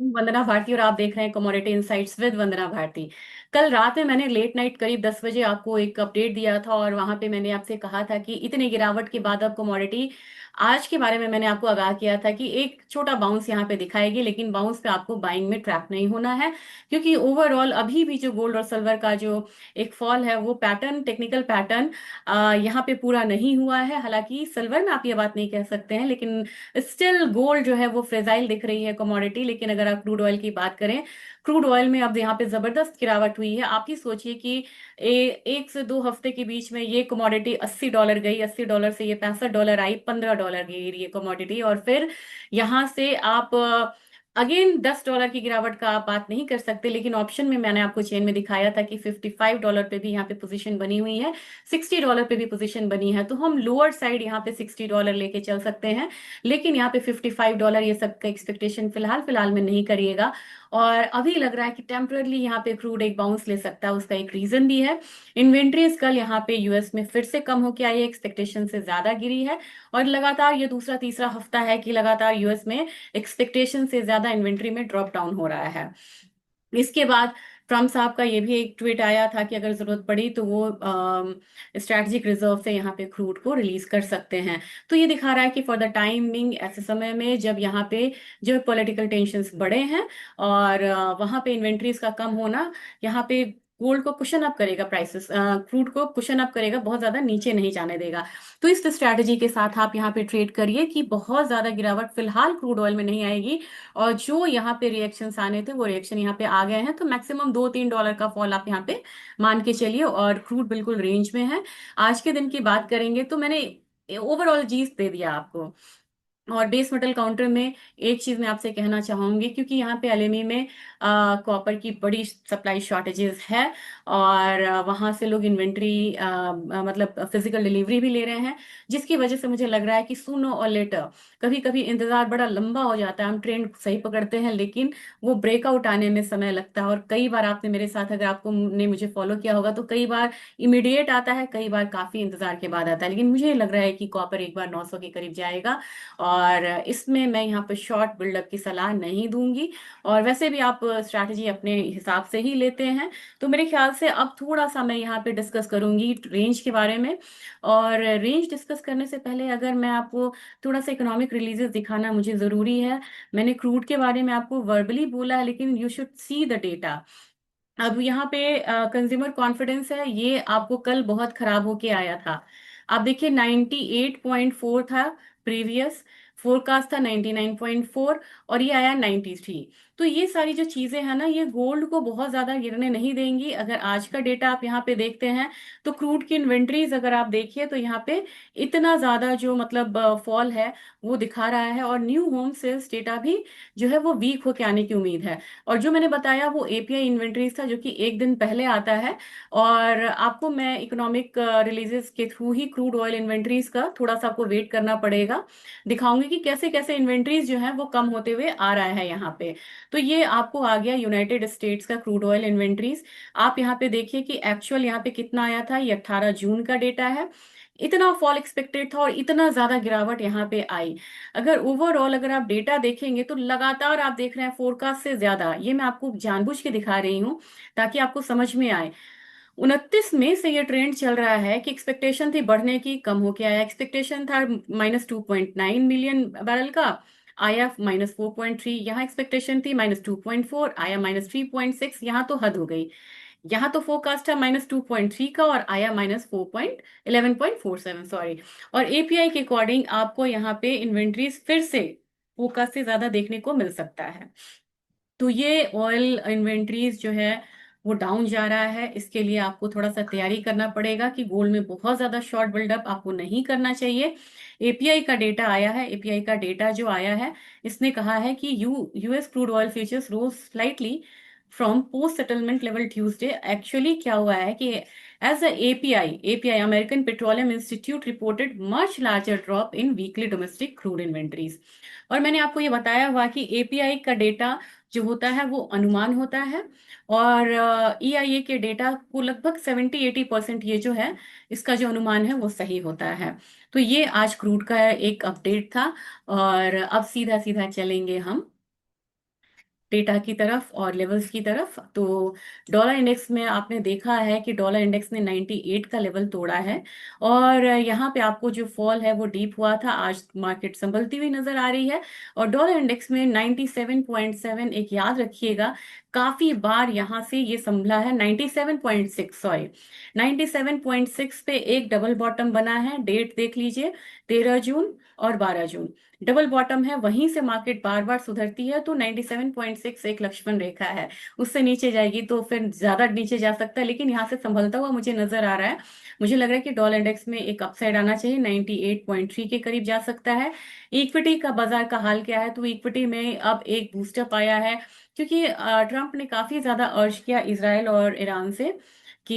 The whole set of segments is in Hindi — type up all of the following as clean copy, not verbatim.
वंदना भारती और आप देख रहे हैं कमोडिटी इनसाइट्स विद वंदना भारती। कल रात में मैंने लेट नाइट करीब 10 बजे आपको एक अपडेट दिया था और वहां पे मैंने आपसे कहा था कि इतनी गिरावट के बाद अब कमोडिटी आज के बारे में मैंने आपको आगाह किया था कि एक छोटा बाउंस यहाँ पे दिखाएगी, लेकिन बाउंस पे आपको बाइंग में ट्रैप नहीं होना है। क्योंकि ओवरऑल अभी भी जो गोल्ड और सिल्वर का जो एक फॉल है वो पैटर्न, टेक्निकल पैटर्न यहाँ पे पूरा नहीं हुआ है। हालांकि सिल्वर में आप ये बात नहीं कह सकते हैं, लेकिन स्टिल गोल्ड जो है वो फ्रेजाइल दिख रही है कमोडिटी। लेकिन अगर आप क्रूड ऑयल की बात करें, क्रूड ऑयल में अब यहाँ पे जबरदस्त गिरावट हुई है। आप ही सोचिए कि 1 से 2 हफ्ते के बीच में ये कमोडिटी $80 गई, $80 से ये $65 आई, $15 गई ये कमोडिटी। और फिर यहाँ से आप अगेन $10 की गिरावट का आप बात नहीं कर सकते। लेकिन ऑप्शन में मैंने आपको चेन में दिखाया था कि $55 पे भी यहाँ पे पोजीशन बनी हुई है, $60 पे भी पोजीशन बनी है। तो हम लोअर साइड यहाँ पे $60 लेके चल सकते हैं। लेकिन यहाँ पे $55 ये सब का एक्सपेक्टेशन फिलहाल फिलहाल में नहीं करिएगा। और अभी लग रहा है कि टेम्परली यहाँ पे क्रूड एक बाउंस ले सकता है। उसका एक रीजन भी है, इन्वेंट्रीज कल यहाँ पे यूएस में फिर से कम होके आई है, एक्सपेक्टेशन से ज्यादा गिरी है। और लगातार ये दूसरा तीसरा हफ्ता है कि लगातार यूएस में एक्सपेक्टेशन से ज्यादा इन्वेंट्री में ड्रॉप डाउन हो रहा है। इसके बाद ट्रम्प साहब का ये भी एक ट्वीट आया था कि अगर जरूरत पड़ी तो वो स्ट्रैटेजिक रिजर्व से यहाँ पे क्रूड को रिलीज कर सकते हैं। तो ये दिखा रहा है कि फॉर द टाइमिंग ऐसे समय में जब यहाँ पे जो पॉलिटिकल टेंशन्स बढ़े हैं और वहां पे इन्वेंट्रीज का कम होना यहाँ पे गोल्ड को कुशन अप करेगा, प्राइसेस क्रूड को कुशन अप करेगा, बहुत ज्यादा नीचे नहीं जाने देगा। तो इस स्ट्रैटेजी के साथ आप यहाँ पे ट्रेड करिए कि बहुत ज्यादा गिरावट फिलहाल क्रूड ऑयल में नहीं आएगी। और जो यहाँ पे रिएक्शंस आने थे वो रिएक्शन यहाँ पे आ गए हैं। तो मैक्सिमम $2-3 का फॉल आप यहाँ पे मान के चलिए और क्रूड बिल्कुल रेंज में है। आज के दिन की बात करेंगे तो मैंने ओवरऑल जीत दे दिया आपको। और बेस मेटल काउंटर में एक चीज मैं आपसे कहना चाहूंगी, क्योंकि यहाँ पे एलएमई में कॉपर की बड़ी सप्लाई शॉर्टेजेस है और वहां से लोग इन्वेंट्री मतलब फिजिकल डिलीवरी भी ले रहे हैं, जिसकी वजह से मुझे लग रहा है कि सूनो और लेटर कभी कभी इंतजार बड़ा लंबा हो जाता है। हम ट्रेन सही पकड़ते हैं लेकिन वो ब्रेकआउट आने में समय लगता है। और कई बार आपने मेरे साथ, अगर आपको ने मुझे फॉलो किया होगा, तो कई बार इमीडिएट आता है, कई बार काफी इंतजार के बाद आता है। लेकिन मुझे लग रहा है कि कॉपर एक बार 900 के करीब जाएगा और इसमें मैं यहाँ पर शॉर्ट बिल्डअप की सलाह नहीं दूंगी। और वैसे भी आप स्ट्रैटेजी अपने हिसाब से ही लेते हैं। तो मेरे ख्याल से अब थोड़ा सा मैं यहाँ पे डिस्कस करूंगी रेंज के बारे में। और रेंज डिस्कस करने से पहले अगर मैं आपको थोड़ा सा इकोनॉमिक रिलीजेस दिखाना मुझे जरूरी है। मैंने क्रूड के बारे में आपको वर्बली बोला है, लेकिन you should see the data. अब यहाँ पे कंज्यूमर कॉन्फिडेंस है, ये आपको कल बहुत खराब होके आया था। आप देखिए 98.4 था प्रीवियस, फोरकास्ट था 99.4 और ये आया 93। तो ये सारी जो चीजें हैं ना, ये गोल्ड को बहुत ज्यादा गिरने नहीं देंगी। अगर आज का डेटा आप यहाँ पे देखते हैं तो क्रूड की इन्वेंट्रीज अगर आप देखिए तो यहाँ पे इतना ज्यादा जो मतलब फॉल है वो दिखा रहा है। और न्यू होम सेल्स डेटा भी जो है वो वीक होके आने की उम्मीद है। और जो मैंने बताया वो एपीआई इन्वेंट्रीज था, जो कि एक दिन पहले आता है। और आपको मैं इकोनॉमिक रिलीजेस के थ्रू ही क्रूड ऑयल इन्वेंट्रीज का थोड़ा सा आपको वेट करना पड़ेगा, दिखाऊंगी कि कैसे कैसे इन्वेंट्रीज जो है वो कम होते हुए आ रहा है यहाँ पे। तो ये आपको आ गया यूनाइटेड स्टेट्स का क्रूड ऑयल इन्वेंट्रीज। आप यहाँ पे देखिए कि एक्चुअल यहाँ पे कितना आया था, ये 18 जून का डेटा है। इतना फॉल एक्सपेक्टेड था और इतना ज्यादा गिरावट यहाँ पे आई। अगर ओवरऑल अगर आप डेटा देखेंगे तो लगातार आप देख रहे हैं फोरकास्ट से ज्यादा। ये मैं आपको जानबूझ के दिखा रही हूँ ताकि आपको समझ में आए। 29 मई से ये ट्रेंड चल रहा है कि एक्सपेक्टेशन थी बढ़ने की, कम होके आया। एक्सपेक्टेशन था -2.9 मिलियन बैरल का, आया -4.3। यहाँ एक्सपेक्टेशन थी -2.4, आया -3.6। यहाँ तो हद हो गई। यहाँ तो फोरकास्ट था -2.3 का और आया -11.47, सॉरी। और एपीआई के अकॉर्डिंग आपको यहाँ पे इन्वेंट्रीज फिर से फोरकास्ट से ज्यादा देखने को मिल सकता है। तो ये ऑयल इन्वेंट्रीज जो है वो डाउन जा रहा है। इसके लिए आपको थोड़ा सा तैयारी करना पड़ेगा कि गोल्ड में बहुत ज्यादा शॉर्ट बिल्डअप आपको नहीं करना चाहिए। एपीआई का डेटा आया है, एपीआई का डेटा जो आया है इसने कहा है कि US crude oil futures rose slightly from post settlement level Tuesday. Actually क्या हुआ है कि as a API American Petroleum Institute reported much larger drop in weekly domestic crude inventories. और मैंने आपको ये बताया हुआ कि एपीआई का डेटा जो होता है वो अनुमान होता है। और ईआईए के डेटा को लगभग 70-80% ये जो है इसका जो अनुमान है वो सही होता है। तो ये आज क्रूड का एक अपडेट था। और अब सीधा सीधा चलेंगे हम डेटा की तरफ और लेवल्स की तरफ। तो डॉलर इंडेक्स में आपने देखा है कि डॉलर इंडेक्स ने 98 का लेवल तोड़ा है, और यहाँ पे आपको जो फॉल है वो डीप हुआ था। आज मार्केट संभलती हुई नजर आ रही है, और डॉलर इंडेक्स में 97.7, एक याद रखिएगा, काफी बार यहाँ से ये संभला है। 97.6, सॉरी, 97.6 पे एक डबल बॉटम बना है। डेट देख लीजिए, 13 जून और 12 जून, डबल बॉटम है। वहीं से मार्केट बार बार सुधरती है। तो 97.6 एक लक्ष्मण रेखा है, उससे नीचे जाएगी तो फिर ज्यादा नीचे जा सकता है, लेकिन यहाँ से संभलता हुआ मुझे नजर आ रहा है। मुझे लग रहा है कि डॉलर इंडेक्स में एक अपसाइड आना चाहिए, 98.3 के करीब जा सकता है। इक्विटी का बाजार का हाल क्या है? तो इक्विटी में अब एक बूस्टअप आया है, क्योंकि ट्रम्प ने काफी ज्यादा अर्ज किया इसराइल और ईरान से कि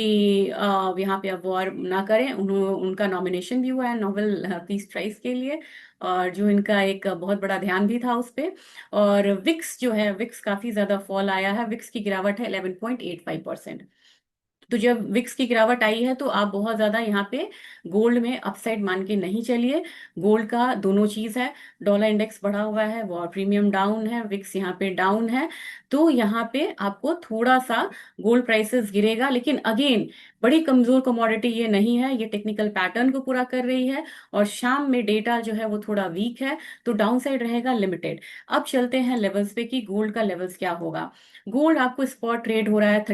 यहाँ पे अब वॉर ना करें। उनका नॉमिनेशन भी हुआ है नोबेल पीस प्राइज के लिए, और जो इनका एक बहुत बड़ा ध्यान भी था उस पे। और विक्स जो है, विक्स काफी ज्यादा फॉल आया है, विक्स की गिरावट है 11.85%। तो जब विक्स की गिरावट आई है तो आप बहुत ज्यादा यहाँ पे गोल्ड में अपसाइड मान के नहीं चलिए। गोल्ड का दोनों चीज है, डॉलर इंडेक्स बढ़ा हुआ है, वॉर प्रीमियम डाउन है, विक्स यहाँ पे डाउन है। तो यहाँ पे आपको थोड़ा सा गोल्ड प्राइसेस गिरेगा, लेकिन अगेन बड़ी कमजोर कमोडिटी ये नहीं है, ये टेक्निकल पैटर्न को पूरा कर रही है। और शाम में डेटा जो है वो थोड़ा वीक है, तो डाउन साइड रहेगा लिमिटेड। अब चलते हैं लेवल्स पे कि गोल्ड का लेवल्स क्या होगा। गोल्ड आपको स्पॉट ट्रेड हो रहा है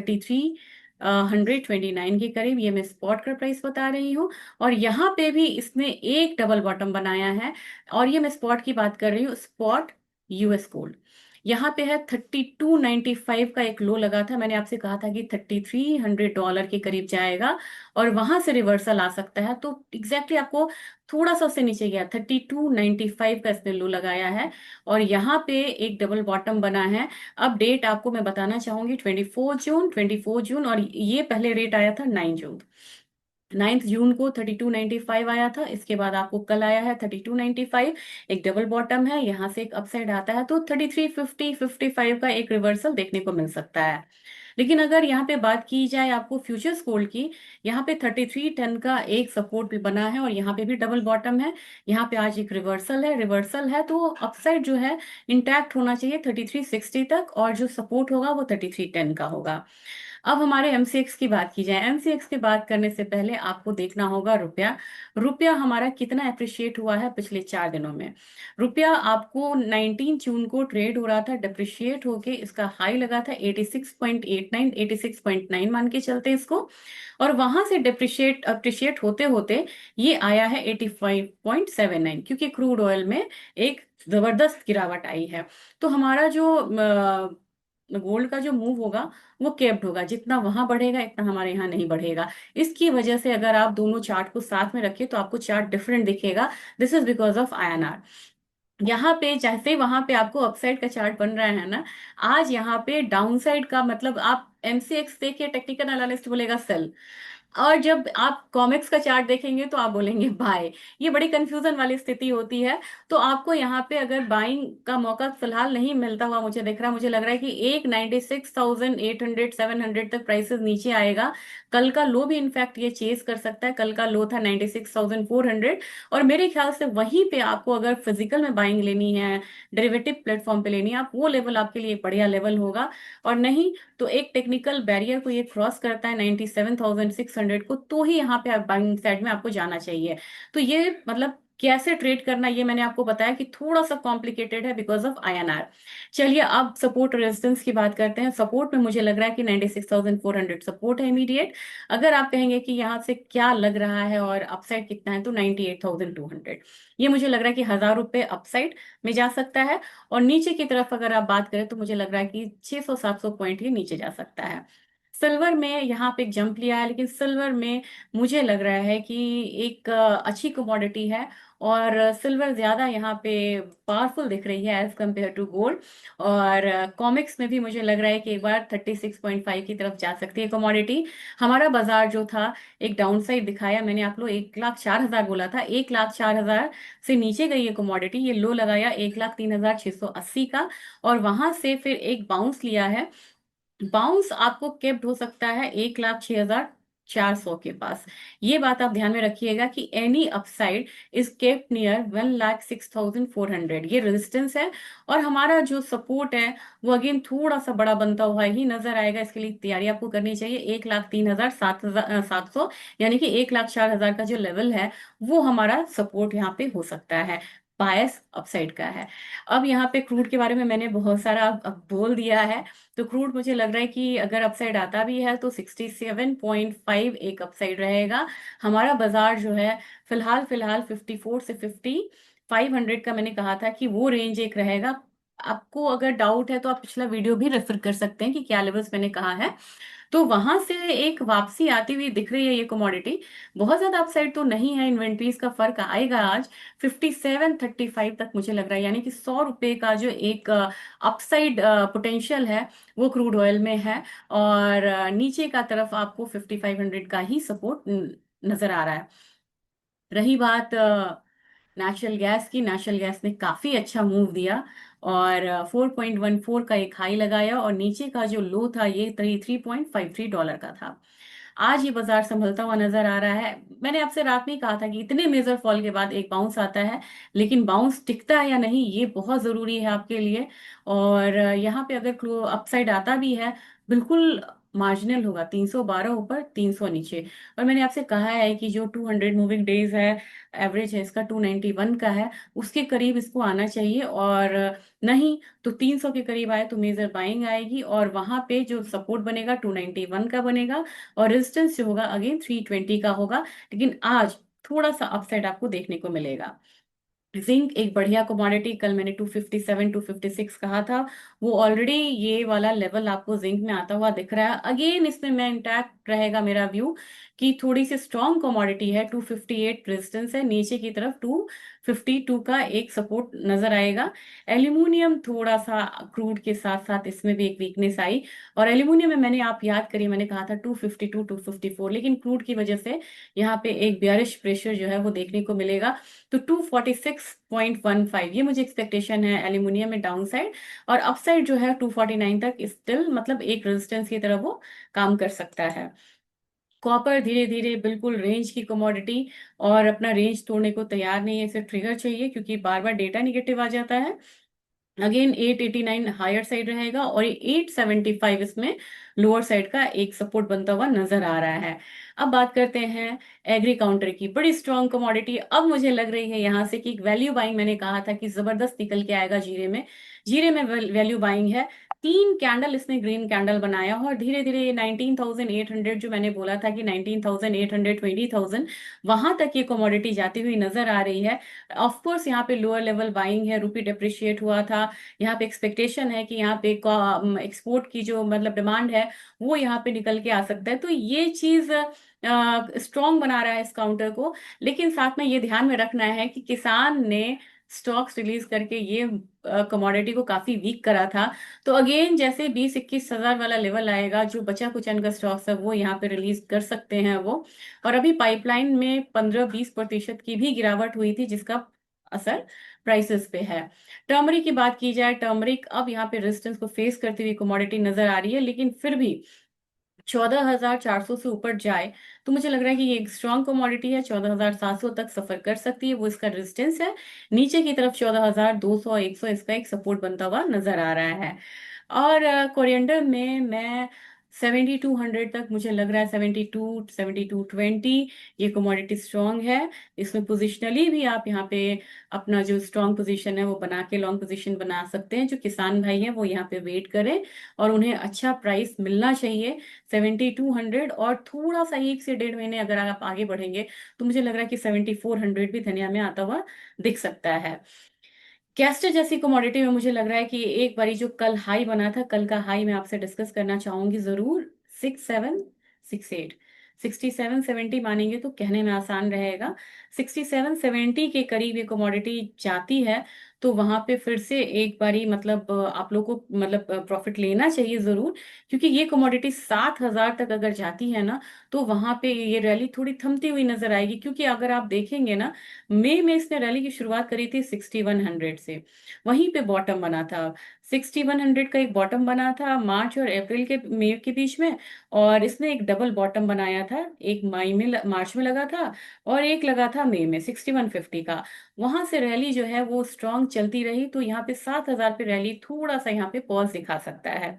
129 के करीब, ये मैं स्पॉट का प्राइस बता रही हूँ। और यहाँ पे भी इसने एक डबल बॉटम बनाया है, और ये मैं स्पॉट की बात कर रही हूँ, स्पॉट यूएस गोल्ड। यहाँ पे है 3295 का एक लो लगा था, मैंने आपसे कहा था कि $3300 के करीब जाएगा, और वहां से रिवर्सल आ सकता है। तो एग्जैक्टली आपको थोड़ा सा उससे नीचे गया, 3295 का इसने लो लगाया है, और यहाँ पे एक डबल बॉटम बना है। अब डेट आपको मैं बताना चाहूंगी, 24 जून, और ये पहले रेट आया था 9 जून। 9 जून को 3295 आया था, इसके बाद आपको कल आया है 3295। एक डबल बॉटम है, यहाँ से एक अपसाइड आता है, तो 3350 55 का एक रिवर्सल देखने को मिल सकता है। लेकिन अगर यहाँ पे बात की जाए आपको फ्यूचर्स गोल्ड की, यहाँ पे 3310 का एक सपोर्ट भी बना है, और यहाँ पे भी डबल बॉटम है। यहाँ पे आज एक रिवर्सल है, तो अपसाइड जो है इंटैक्ट होना चाहिए 3360 तक, और जो सपोर्ट होगा वो 3310 का होगा। अब हमारे एमसीएक्स की बात की जाए, एमसीएक्स की बात करने से पहले आपको देखना होगा रुपया। रुपया हमारा कितना अप्रिशिएट हुआ है पिछले 4 दिनों में। रुपया आपको 19 जून को ट्रेड हो रहा था, डिप्रिशिएट होके इसका हाई लगा था 86.89, 86.9 मान के चलते इसको। और वहां से डिप्रिशिएट अप्रिशिएट होते होते ये आया है 85.79, क्योंकि क्रूड ऑयल में एक जबरदस्त गिरावट आई है। तो हमारा जो गोल्ड का जो मूव होगा वो केप्ड होगा, जितना वहां बढ़ेगा इतना हमारे यहाँ नहीं बढ़ेगा। इसकी वजह से अगर आप दोनों चार्ट को साथ में रखें तो आपको चार्ट डिफरेंट दिखेगा। This is because of INR. यहाँ पे जैसे वहां पे आपको अपसाइड का चार्ट बन रहा है ना, आज यहाँ पे डाउन साइड का मतलब आप एमसीएक्स देखिए, टेक्निकल एनालिस्ट बोलेगा सेल, और जब आप कॉमिक्स का चार्ट देखेंगे तो आप बोलेंगे बाय। ये बड़ी कंफ्यूजन वाली स्थिति होती है। तो आपको यहाँ पे अगर बाइंग का मौका फिलहाल नहीं मिलता हुआ मुझे दिख रहा, मुझे लग रहा है कि एक 96,800 700 तक प्राइसेस नीचे आएगा। कल का लो भी इनफैक्ट ये चेज कर सकता है, कल का लो था 96,400, और मेरे ख्याल से वहीं पे आपको अगर फिजिकल में बाइंग लेनी है, डेरिवेटिव प्लेटफॉर्म पे लेनी है आप, वो लेवल आपके लिए एक बढ़िया लेवल होगा। और नहीं तो एक टेक्निकल बैरियर को ये क्रॉस करता है 97,600 को, तो ही यहाँ पे आप बाइंग साइड में आपको जाना चाहिए। तो ये मतलब कैसे ट्रेड करना, ये मैंने आपको बताया कि थोड़ा सा कॉम्प्लिकेटेड है बिकॉज ऑफ आईएनआर। चलिए अब सपोर्ट रेजिस्टेंस की बात करते हैं। सपोर्ट में मुझे लग रहा है कि 96,400 सपोर्ट है इमीडिएट। अगर आप कहेंगे कि यहाँ से क्या लग रहा है और अपसाइड कितना है, तो 98,200, ये मुझे लग रहा है कि 1000 रुपये अपसाइड में जा सकता है। और नीचे की तरफ अगर आप बात करें तो मुझे लग रहा है कि 600 700 पॉइंट ही नीचे जा सकता है। सिल्वर में यहाँ पे एक जंप लिया है, लेकिन सिल्वर में मुझे लग रहा है कि एक अच्छी कमोडिटी है, और सिल्वर ज्यादा यहाँ पे पावरफुल दिख रही है एज कम्पेयर टू गोल्ड। और कॉमिक्स में भी मुझे लग रहा है कि एक बार 36.5 की तरफ जा सकती है कमोडिटी। हमारा बाजार जो था एक डाउन साइड दिखाया, मैंने आप लोग 1,04,000 बोला था, 1,04,000 से नीचे गई है कमोडिटी, ये लो लगाया 1,03,680 का, और वहां से फिर एक बाउंस लिया है। बाउंस आपको केप्ट हो सकता है 1,06,000 400 के पास। ये बात आप ध्यान में रखिएगा कि any upside is kept near 1,06,400, ये रेजिस्टेंस है। और हमारा जो सपोर्ट है वो अगेन थोड़ा सा बड़ा बनता हुआ ही नजर आएगा। इसके लिए तैयारी आपको करनी चाहिए 1,03,700, यानी कि 1,04,000 का जो लेवल है वो हमारा सपोर्ट यहाँ पे हो सकता है। बायस अपसाइड का है। अब यहाँ पे क्रूड के बारे में मैंने बहुत सारा अब बोल दिया है। तो क्रूड मुझे लग रहा है कि अगर अपसाइड आता भी है तो 67.5 एक अपसाइड रहेगा। हमारा बाजार जो है फिलहाल फिलहाल 54 से 5,500 का मैंने कहा था कि वो रेंज एक रहेगा। आपको अगर डाउट है तो आप पिछला वीडियो भी रेफर कर सकते हैं कि क्या लेवल्स मैंने कहा है। तो वहां से एक वापसी आती हुई दिख रही है ये कमोडिटी। बहुत ज्यादा अपसाइड तो नहीं है, इन्वेंट्रीज का फर्क आएगा आज 57.35 तक मुझे लग रहा है, यानी कि 100 रुपए का जो एक अपसाइड पोटेंशियल है वो क्रूड ऑयल में है। और नीचे का तरफ आपको 5,500 का ही सपोर्ट नजर आ रहा है। रही बात नेचुरल गैस की, नेचुरल गैस ने काफी अच्छा मूव दिया और 4.14 का एक हाई लगाया और नीचे का जो लो था ये $33.53 का था। आज ये बाजार संभलता हुआ नजर आ रहा है। मैंने आपसे रात में ही कहा था कि इतने मेजर फॉल के बाद एक बाउंस आता है, लेकिन बाउंस टिकता है या नहीं ये बहुत जरूरी है आपके लिए। और यहाँ पे अगर अपसाइड आता भी है, बिल्कुल मार्जिनल होगा, 312 ऊपर 300 नीचे। और मैंने आपसे कहा है कि जो 200 मूविंग डेज है, एवरेज है इसका 291 का है, उसके करीब इसको आना चाहिए। और नहीं तो 300 के करीब आए तो मेजर बाइंग आएगी और वहां पे जो सपोर्ट बनेगा 291 का बनेगा और रेजिस्टेंस जो होगा अगेन 320 का होगा। लेकिन आज थोड़ा सा अपसाइड आपको देखने को मिलेगा। जिंक एक बढ़िया कमोडिटी, कल मैंने 257 256 कहा था, वो ऑलरेडी ये वाला लेवल आपको जिंक में आता हुआ दिख रहा है। अगेन इसमें मैं इंटैक्ट रहेगा मेरा व्यू कि थोड़ी सी स्ट्रॉन्ग कमोडिटी है। 258 रेजिस्टेंस है, नीचे की तरफ 252 का एक सपोर्ट नजर आएगा। एल्यूमिनियम थोड़ा सा क्रूड के साथ साथ इसमें भी एक वीकनेस आई। और एल्यूमिनियम में मैंने, आप याद करिए, मैंने कहा था 252 254, लेकिन क्रूड की वजह से यहाँ पे एक बियरिश प्रेशर जो है वो देखने को मिलेगा। तो 246.15 ये मुझे एक्सपेक्टेशन है एल्यूमिनियम में डाउन साइड। और अपसाइड जो है 249 तक स्टिल मतलब एक रेजिस्टेंस की तरह वो काम कर सकता है। कॉपर धीरे धीरे बिल्कुल रेंज की कमोडिटी और अपना रेंज तोड़ने को तैयार नहीं है, इसे ट्रिगर चाहिए क्योंकि बार बार डेटा निगेटिव आ जाता है। अगेन 889 हायर साइड रहेगा और ये 875 इसमें लोअर साइड का एक सपोर्ट बनता हुआ नजर आ रहा है। अब बात करते हैं एग्री काउंटर की, बड़ी स्ट्रॉन्ग कमोडिटी। अब मुझे लग रही है यहाँ से कि वैल्यू बाइंग, मैंने कहा था कि जबरदस्त निकल के आएगा जीरे में। जीरे में वैल्यू बाइंग है। 3 कैंडल इसने ग्रीन कैंडल बनाया और धीरे धीरे ये 19,800 जो मैंने बोला था कि 19,800 20,000 वहां तक ये कमोडिटी जाती हुई नजर आ रही है। ऑफ कोर्स यहाँ पे लोअर लेवल बाइंग है, रुपी डिप्रिशिएट हुआ था। यहाँ पे एक्सपेक्टेशन है कि यहाँ पे एक्सपोर्ट की जो मतलब डिमांड है वो यहाँ पे निकल के आ सकता है। तो ये चीज स्ट्रॉन्ग बना रहा है इस काउंटर को। लेकिन साथ में ये ध्यान में रखना है कि किसान ने स्टॉक्स रिलीज करके ये कमोडिटी को काफी वीक करा था। तो अगेन जैसे 20-21 हजार वाला लेवल आएगा, जो बचा कुचा इनका स्टॉक्स है वो यहाँ पे रिलीज कर सकते हैं वो। और अभी पाइपलाइन में 15-20% की भी गिरावट हुई थी जिसका असर प्राइसेस पे है। टर्मरिक की बात की जाए, टर्मरिक अब यहाँ पे रेजिस्टेंस को फेस करती हुई कमोडिटी नजर आ रही है, लेकिन फिर भी 14,400 से ऊपर जाए तो मुझे लग रहा है कि ये एक स्ट्रॉन्ग कमोडिटी है। 14,700 तक सफर कर सकती है, वो इसका रेजिस्टेंस है। नीचे की तरफ 14,200 100 इसका एक सपोर्ट बनता हुआ नजर आ रहा है। और कोरिएंडर में मैं 7,200 तक मुझे लग रहा है, 72 7220 ये कमोडिटी स्ट्रॉन्ग है। इसमें पोजिशनली भी आप यहाँ पे अपना जो स्ट्रॉन्ग पोजीशन है वो बना के लॉन्ग पोजीशन बना सकते हैं। जो किसान भाई हैं वो यहाँ पे वेट करें और उन्हें अच्छा प्राइस मिलना चाहिए 7,200। और थोड़ा सा 1 से 1.5 महीने अगर आप आगे बढ़ेंगे तो मुझे लग रहा है कि 7,400 भी धनिया में आता हुआ दिख सकता है। कैस्टर जैसी कमोडिटी में मुझे लग रहा है कि एक बारी जो कल हाई बना था, कल का हाई मैं आपसे डिस्कस करना चाहूंगी जरूर। 6768, 6770 मानेंगे तो कहने में आसान रहेगा। 6770 के करीब ये कमोडिटी जाती है तो वहां पे फिर से एक बारी मतलब आप लोग को मतलब प्रॉफिट लेना चाहिए जरूर, क्योंकि ये कमोडिटी 7,000 तक अगर जाती है ना, तो वहां पे ये रैली थोड़ी थमती हुई नजर आएगी। क्योंकि अगर आप देखेंगे ना, मई में इसने रैली की शुरुआत करी थी 6100 से, वहीं पे बॉटम बना था। 6100 का एक बॉटम बना था मार्च और अप्रैल के मई के बीच में, और इसने एक डबल बॉटम बनाया था, एक मई में मार्च में लगा था, और एक लगा था मई में 6150 का। वहां से रैली जो है वो स्ट्रांग चलती रही, तो यहाँ पे 7,000 पे रैली थोड़ा सा यहाँ पे पॉज दिखा सकता है।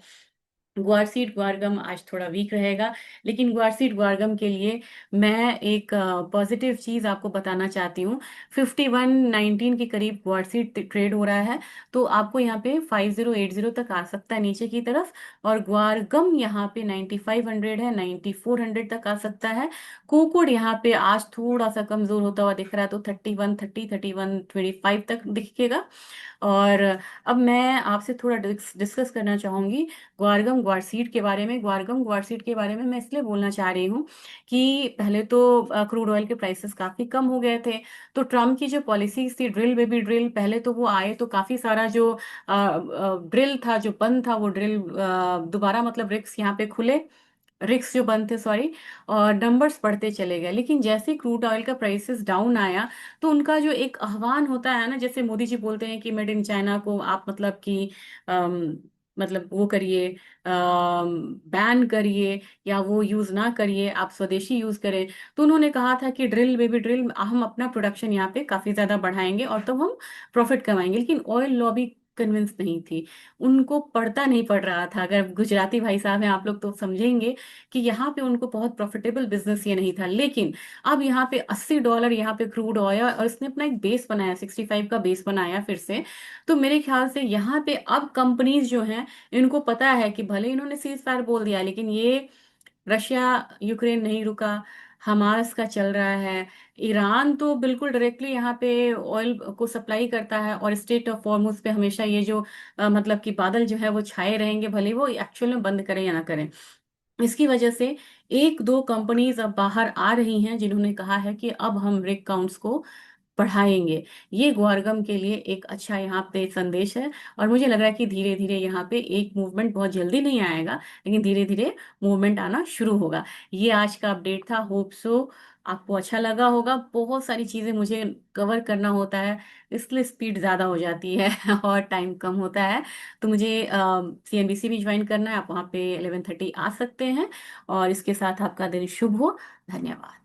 ग्वारसीड ग्वारगम आज थोड़ा वीक रहेगा, लेकिन ग्वारसीड ग्वारगम के लिए मैं एक पॉजिटिव चीज आपको बताना चाहती हूँ। 5119 के करीब ग्वारसीड ट्रेड हो रहा है, तो आपको यहाँ पे 5080 तक आ सकता है नीचे की तरफ। और ग्वारगम यहाँ पे 9500 है, 9400 तक आ सकता है। कोकोड यहाँ पे आज थोड़ा सा कमजोर होता हुआ दिख रहा है, तो 3130 3125 तक दिखेगा। और अब मैं आपसे थोड़ा डिस्कस करना चाहूंगी ग्वारगम ग्वारसीड के बारे में। ग्वारगम ग्वारसीड के बारे में मैं इसलिए बोलना चाह रही हूँ कि पहले तो क्रूड ऑयल के प्राइसेस काफी कम हो गए थे। तो ट्रम्प की जो पॉलिसीज थी, ड्रिल बेबी ड्रिल, पहले तो वो आए तो काफी सारा जो ड्रिल था जो बंद था, वो ड्रिल दोबारा मतलब रिक्स यहाँ पे खुले, रिक्स जो बंद थे सॉरी, और नंबर्स बढ़ते चले गए। लेकिन जैसे क्रूड ऑयल का प्राइसेस डाउन आया, तो उनका जो एक आह्वान होता है ना, जैसे मोदी जी बोलते हैं कि मेड इन चाइना को आप मतलब कि अम, मतलब वो करिए, बैन करिए, या वो यूज ना करिए, आप स्वदेशी यूज करें। तो उन्होंने कहा था कि ड्रिल बेबी ड्रिल, हम अपना प्रोडक्शन यहाँ पे काफी ज्यादा बढ़ाएंगे और तब हम प्रॉफिट कमाएंगे। लेकिन ऑयल लॉबी कन्विंस नहीं थी, उनको पड़ता नहीं पड़ रहा था। अगर गुजराती भाई साहब हैं आप लोग तो समझेंगे कि यहाँ पे उनको बहुत प्रॉफिटेबल बिजनेस ये नहीं था। लेकिन अब यहाँ पे $80 यहाँ पे क्रूड ऑयल, और इसने अपना एक बेस बनाया, 65 का बेस बनाया फिर से। तो मेरे ख्याल से यहाँ पे अब कंपनीज जो हैं, इनको पता है कि भले इन्होंने सीज फायर बोल दिया, लेकिन ये रशिया यूक्रेन नहीं रुका, हमास का चल रहा है। ईरान तो बिल्कुल डायरेक्टली यहाँ पे ऑयल को सप्लाई करता है, और स्टेट ऑफ हॉर्मुज पे हमेशा ये जो मतलब कि बादल जो है वो छाए रहेंगे, भले वो एक्चुअल में बंद करें या ना करें। इसकी वजह से एक दो कंपनीज अब बाहर आ रही हैं, जिन्होंने कहा है कि अब हम रिग काउंट्स को बढ़ाएंगे। ये ग्वारगम के लिए एक अच्छा यहाँ पे संदेश है। और मुझे लग रहा है कि धीरे धीरे यहाँ पे एक मूवमेंट, बहुत जल्दी नहीं आएगा, लेकिन धीरे धीरे मूवमेंट आना शुरू होगा। ये आज का अपडेट था, होप सो आपको अच्छा लगा होगा। बहुत सारी चीजें मुझे कवर करना होता है, इसलिए स्पीड ज्यादा हो जाती है और टाइम कम होता है। तो मुझे CNBC भी ज्वाइन करना है, आप वहाँ पे 11:30 आ सकते हैं। और इसके साथ आपका दिन शुभ हो। धन्यवाद।